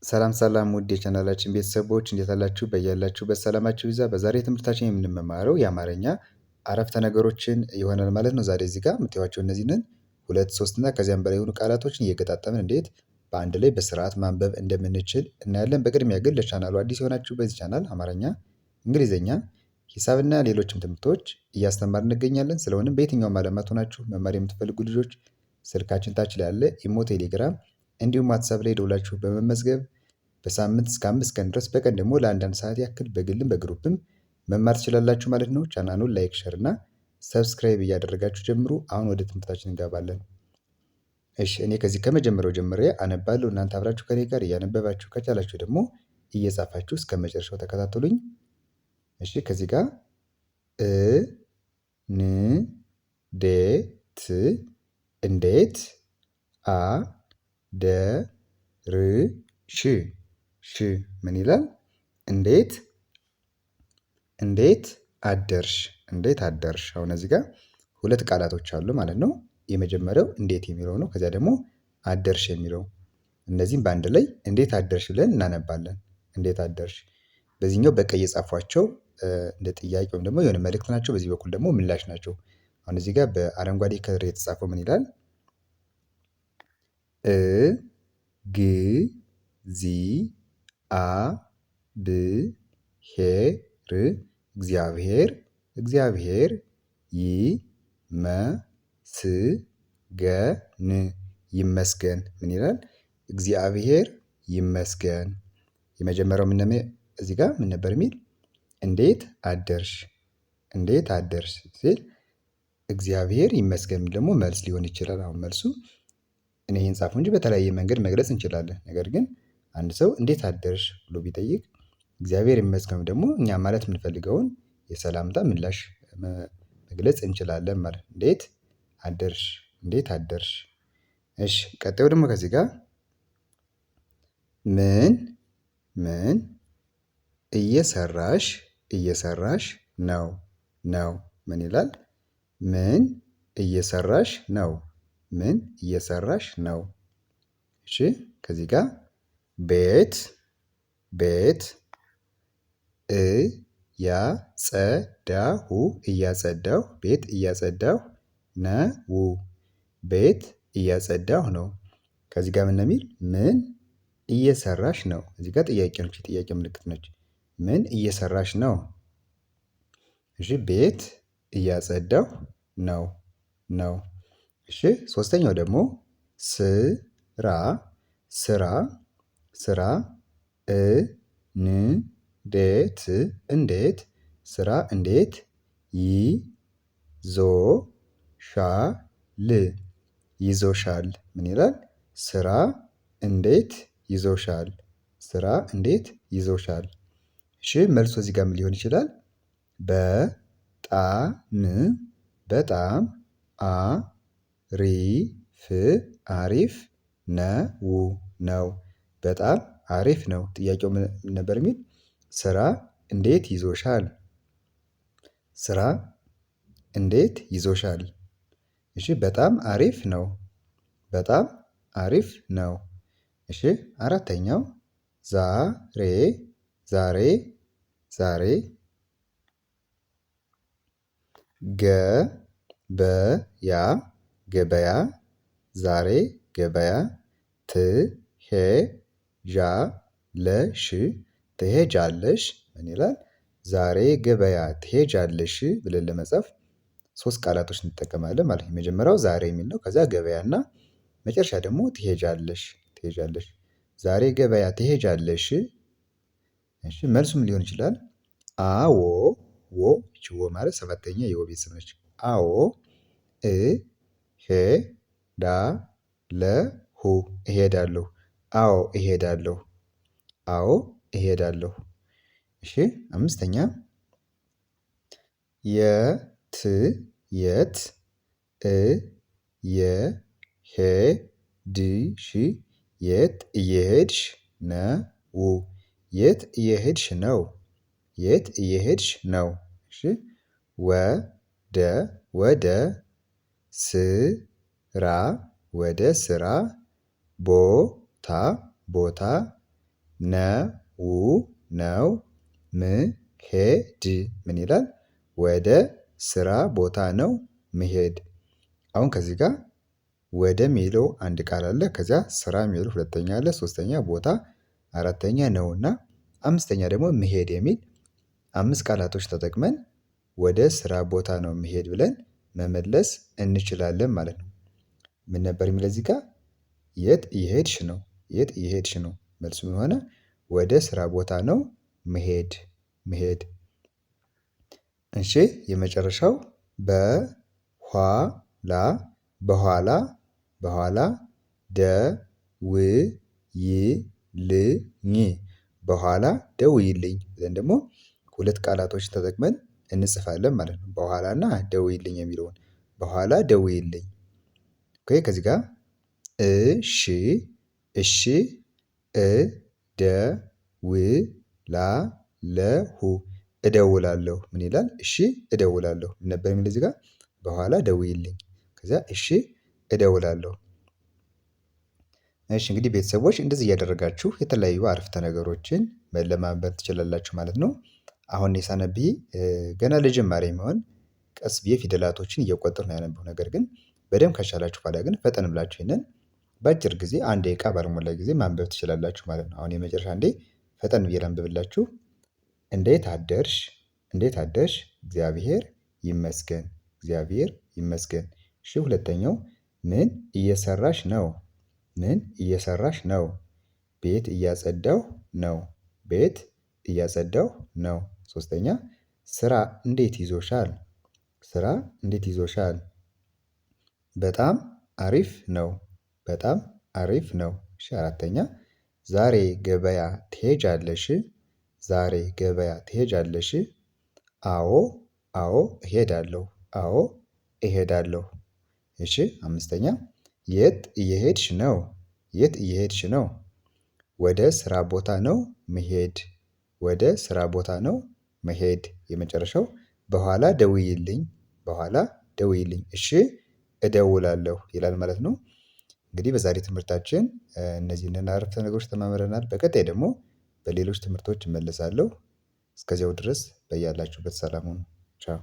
ሰላም ሰላም ውድ የቻናላችን ቤተሰቦች እንዴት አላችሁ? በያላችሁበት ሰላማችሁ ይብዛ። በዛሬ ትምህርታችን የምንማረው የአማርኛ አረፍተ ነገሮችን ይሆናል ማለት ነው። ዛሬ እዚህ ጋር የምታዩዋቸው እነዚህን ሁለት፣ ሶስት እና ከዚያም በላይ የሆኑ ቃላቶችን እየገጣጠምን እንዴት በአንድ ላይ በስርዓት ማንበብ እንደምንችል እናያለን። በቅድሚያ ግን ለቻናሉ አዲስ የሆናችሁ በዚህ ቻናል አማርኛ፣ እንግሊዝኛ፣ ሂሳብና ሌሎችም ትምህርቶች እያስተማርን እንገኛለን። ስለሆነም በየትኛውም ዓለማት ሆናችሁ መማር የምትፈልጉ ልጆች ስልካችን ታች ላይ ያለ ኢሞ፣ ቴሌግራም እንዲሁም ዋትሳፕ ላይ ደውላችሁ በመመዝገብ በሳምንት እስከ 5 ቀን ድረስ በቀን ደግሞ ለአንዳንድ ሰዓት ያክል በግልም በግሩፕም መማር ትችላላችሁ ማለት ነው። ቻናሉን ላይክ፣ ሸር እና ሰብስክራይብ እያደረጋችሁ ጀምሩ። አሁን ወደ ትምህርታችን እንገባለን። እሺ እኔ ከዚህ ከመጀመሪያው ጀምሬ አነባለሁ። እናንተ አብራችሁ ከኔ ጋር እያነበባችሁ ከቻላችሁ ደግሞ እየጻፋችሁ እስከ መጨረሻው ተከታተሉኝ። እሺ ከዚህ ጋር ን ዴ ት እንዴት አ ደ ር ሽ ሽ ምን ይላል? እንዴት አደርሽ፣ እንዴት አደርሽ። አሁን እዚህ ጋር ሁለት ቃላቶች አሉ ማለት ነው። የመጀመሪያው እንዴት የሚለው ነው። ከዚያ ደግሞ አደርሽ የሚለው። እነዚህም በአንድ ላይ እንዴት አደርሽ ብለን እናነባለን። እንዴት አደርሽ። በዚህኛው በቀይ የጻፏቸው እንደ ጥያቄ ወይም ደግሞ የሆነ መልእክት ናቸው። በዚህ በኩል ደግሞ ምላሽ ናቸው። አሁን እዚህ ጋር በአረንጓዴ ከለር የተጻፈው ምን ይላል? ግ ዚ አ ብ ሄ ር እግዚአብሔር እግዚአብሔር ይ መ ስ ገ ን ይመስገን። ምን ይላል? እግዚአብሔር ይመስገን። የመጀመሪያው ምን እዚህ ጋር ምን ነበር የሚል? እንዴት አደርሽ፣ እንዴት አደርሽ ሲል እግዚአብሔር ይመስገን ደግሞ መልስ ሊሆን ይችላል። አሁን መልሱ እኔ ይሄን ጻፈው እንጂ በተለያየ መንገድ መግለጽ እንችላለን። ነገር ግን አንድ ሰው እንዴት አደርሽ ብሎ ቢጠይቅ እግዚአብሔር ይመስገን ደግሞ እኛ ማለት የምንፈልገውን የሰላምታ ምላሽ መግለጽ እንችላለን ማለት ነው። እንዴት አደርሽ፣ እንዴት አደርሽ። እሺ ቀጣዩ ደግሞ ከዚህ ጋር ምን እየሰራሽ ነው ነው ምን ይላል? ምን እየሰራሽ ነው፣ ምን እየሰራሽ ነው። እሺ ከዚህ ጋር ቤት እያጸዳሁ ቤት እያጸዳሁ ነው፣ ቤት እያጸዳሁ ነው። ከዚህ ጋር ምን የሚል? ምን እየሰራሽ ነው። እዚህ ጋር ጥያቄ ነች፣ የጥያቄ ምልክት ነች። ምን እየሰራሽ ነው? እሺ ቤት እያጸዳሁ ነው። እሺ ሶስተኛው ደግሞ ስራ እንዴት ስራ እንዴት ይዞሻል ምን ይላል? ስራ እንዴት ይዞሻል፣ ስራ እንዴት ይዞሻል። እሺ መልሱ እዚህ ጋር ምን ሊሆን ይችላል? በጣም አሪፍ ነው። በጣም አሪፍ ነው። ጥያቄው ምን ነበር የሚል? ስራ እንዴት ይዞሻል፣ ስራ እንዴት ይዞሻል። እሺ በጣም አሪፍ ነው፣ በጣም አሪፍ ነው። እሺ አራተኛው ዛሬ ገበያ ዛሬ ገበያ ትሄጃለሽ ምን ይላል? ዛሬ ገበያ ትሄጃለሽ ብለን ለመጻፍ ሶስት ቃላቶች እንጠቀማለን ማለት ነው። የመጀመሪያው ዛሬ የሚል ነው። ከዛ ገበያ እና መጨረሻ ደግሞ ትሄጃለሽ። ዛሬ ገበያ ትሄጃለሽ። እሺ መልሱም ሊሆን ይችላል? አዎ ይቺ ወ ማለት ሰባተኛ የወ ቤተሰብ ነች። አዎ እሄዳለሁ። አዎ እሄዳለሁ። አዎ እሄዳለሁ። እሺ አምስተኛ የት እየሄድሽ የት እየሄድሽ ነው፣ የት እየሄድሽ ነው፣ የት እየሄድሽ ነው። እሺ ወደ ስራ ቦታ ነው ምሄድ ምን ይላል? ወደ ስራ ቦታ ነው ምሄድ። አሁን ከዚህ ጋር ወደ ሚለው አንድ ቃል አለ። ከዚያ ስራ የሚለው ሁለተኛ አለ። ሶስተኛ ቦታ፣ አራተኛ ነውና አምስተኛ ደግሞ ምሄድ የሚል አምስት ቃላቶች ተጠቅመን ወደ ስራ ቦታ ነው ምሄድ ብለን መመለስ እንችላለን ማለት ነው። ምን ነበር የሚለው እዚህ ጋር? የት እየሄድሽ ነው? የት እየሄድሽ ነው? መልሱ ምን ሆነ? ወደ ስራ ቦታ ነው መሄድ መሄድ። እሺ የመጨረሻው በኋላ በኋላ በኋላ ደውይልኝ በኋላ ደውይልኝ ብለን ደግሞ ሁለት ቃላቶች ተጠቅመን እንጽፋለን ማለት ነው። በኋላ እና ደውይልኝ የሚለውን በኋላ ደውይልኝ። ኦኬ ከዚህ ጋር እሺ እሺ እደውላለሁ እደውላለሁ ምን ይላል? እሺ እደውላለሁ ምን ነበር የሚል እዚህ ጋር? በኋላ ደውይልኝ ከዛ እሺ እደውላለሁ። እሺ እንግዲህ ቤተሰቦች እንደዚህ እያደረጋችሁ የተለያዩ አረፍተ ነገሮችን መለማመድ ትችላላችሁ ማለት ነው። አሁን እኔ ሳነብ ገና ለጀማሪ የሚሆን ቀስ ብዬ ፊደላቶችን እየቆጠርኩ ነው ያነበብኩት። ነገር ግን በደንብ ከቻላችሁ በኋላ ግን ፈጠን ብላችሁ ይሄንን በአጭር ጊዜ አንድ ደቂቃ ባልሞላ ጊዜ ማንበብ ትችላላችሁ ማለት ነው። አሁን የመጨረሻ አንዴ ፈጠን ብዬ ላንብብላችሁ። እንዴት አደርሽ? እንዴት አደርሽ? እግዚአብሔር ይመስገን እግዚአብሔር ይመስገን። እሺ ሁለተኛው ምን እየሰራሽ ነው? ምን እየሰራሽ ነው? ቤት እያጸዳሁ ነው። ቤት እያጸዳሁ ነው። ሶስተኛ ስራ እንዴት ይዞሻል? ስራ እንዴት ይዞሻል? በጣም አሪፍ ነው። በጣም አሪፍ ነው። እሺ አራተኛ ዛሬ ገበያ ትሄጃለሽ? ዛሬ ገበያ ትሄጃለሽ? አዎ አዎ እሄዳለሁ። አዎ እሄዳለሁ። እሺ አምስተኛ የት እየሄድሽ ነው? የት እየሄድሽ ነው? ወደ ስራ ቦታ ነው መሄድ። ወደ ስራ ቦታ ነው መሄድ። የመጨረሻው በኋላ ደውይልኝ በኋላ ደውይልኝ እሺ እደውላለሁ ይላል ማለት ነው። እንግዲህ በዛሬ ትምህርታችን እነዚህን አረፍተ ነገሮች ተማምረናል። በቀጣይ ደግሞ በሌሎች ትምህርቶች እመለሳለሁ። እስከዚያው ድረስ በያላችሁበት ሰላም ሁኑ። ቻው